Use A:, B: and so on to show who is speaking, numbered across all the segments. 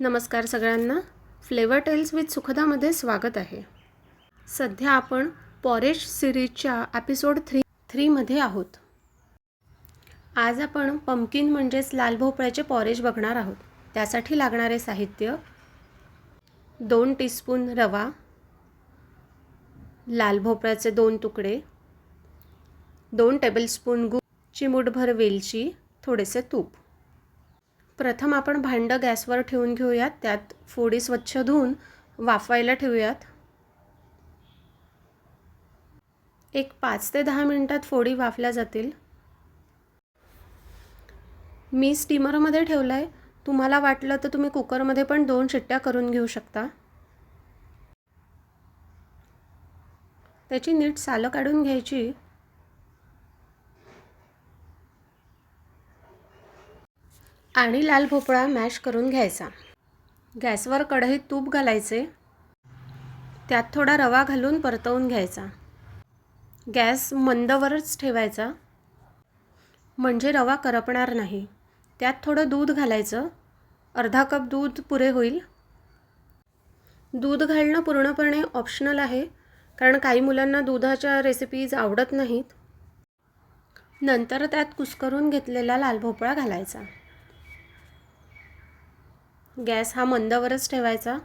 A: नमस्कार सगळ्यांना. Flavour tails with सुखदामध्ये स्वागत आहे. सध्या आपण पॉरेज सिरीजच्या एपिसोड 3 मध्ये आहोत. आज आपण पंपकिन म्हणजेच लाल भोपळ्याचे पॉरेज बघणार आहोत. त्यासाठी लागणारे साहित्य: 2 टीस्पून रवा, लाल भोपळ्याचे 2 तुकडे, 2 टेबलस्पून गूळ, चिमूटभर वेलची, थोडेसे तूप. प्रथम आपण भांडं गॅसवर ठेवून घेऊयात. त्यात फोडी स्वच्छ धुवून वाफवायला ठेवूयात. एक 5 ते 10 मिनिटात फोडी वाफल्या जातील. मी स्टीमरमध्ये ठेवलं आहे. तुम्हाला वाटलं तर तुम्ही कुकरमध्ये पण 2 शिट्ट्या करून घेऊ शकता. त्याची नीट सालं काढून घ्यायची. आणि लाल भोपळा मॅश करून घ्यायचा. गॅसवर कढईत तूप घालायचे. त्यात थोडा रवा घालून परतवून घ्यायचा. गॅस मंदवरच ठेवायचा म्हणजे रवा करपणार नाही. त्यात थोडं दूध घालायचं. अर्धा कप दूध पुरे होईल. दूध घालणं पूर्णपणे ऑप्शनल आहे, कारण काही मुलांना दुधाच्या रेसिपीज आवडत नाहीत. नंतर त्यात कुस्करून घेतलेला लाल भोपळा घालायचा. गॅस हा मंदवरच ठेवायचा,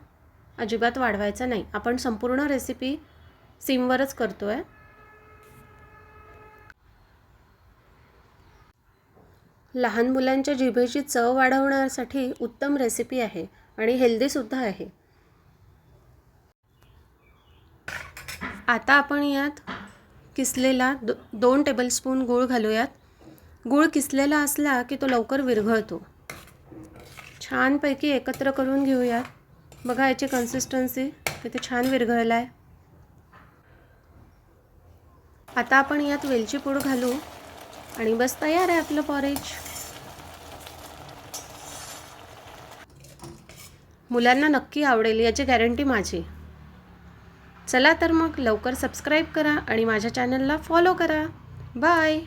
A: अजिबात वाढवायचा नाही. आपण संपूर्ण रेसिपी सिमवरच करतो आहे. लहान मुलांच्या जिभेची चव वाढवण्यासाठी उत्तम रेसिपी आहे आणि हेल्दीसुद्धा आहे. आता आपण यात किसलेला 2 टेबलस्पून गूळ घालूयात. गूळ किसलेला असला की तो लवकर विरघळतो. छानपैकी एकत्र करून घेऊयात. बघा याची कन्सिस्टन्सी किती छान विरघळला आहे. आता आपण यात वेलची पूड घालू आणि बस तयार आहे आपलं पॉरेज. मुलांना नक्की आवडेल याची गॅरंटी माझी. चला तर मग लवकर सबस्क्राईब करा आणि माझ्या चॅनलला फॉलो करा. बाय.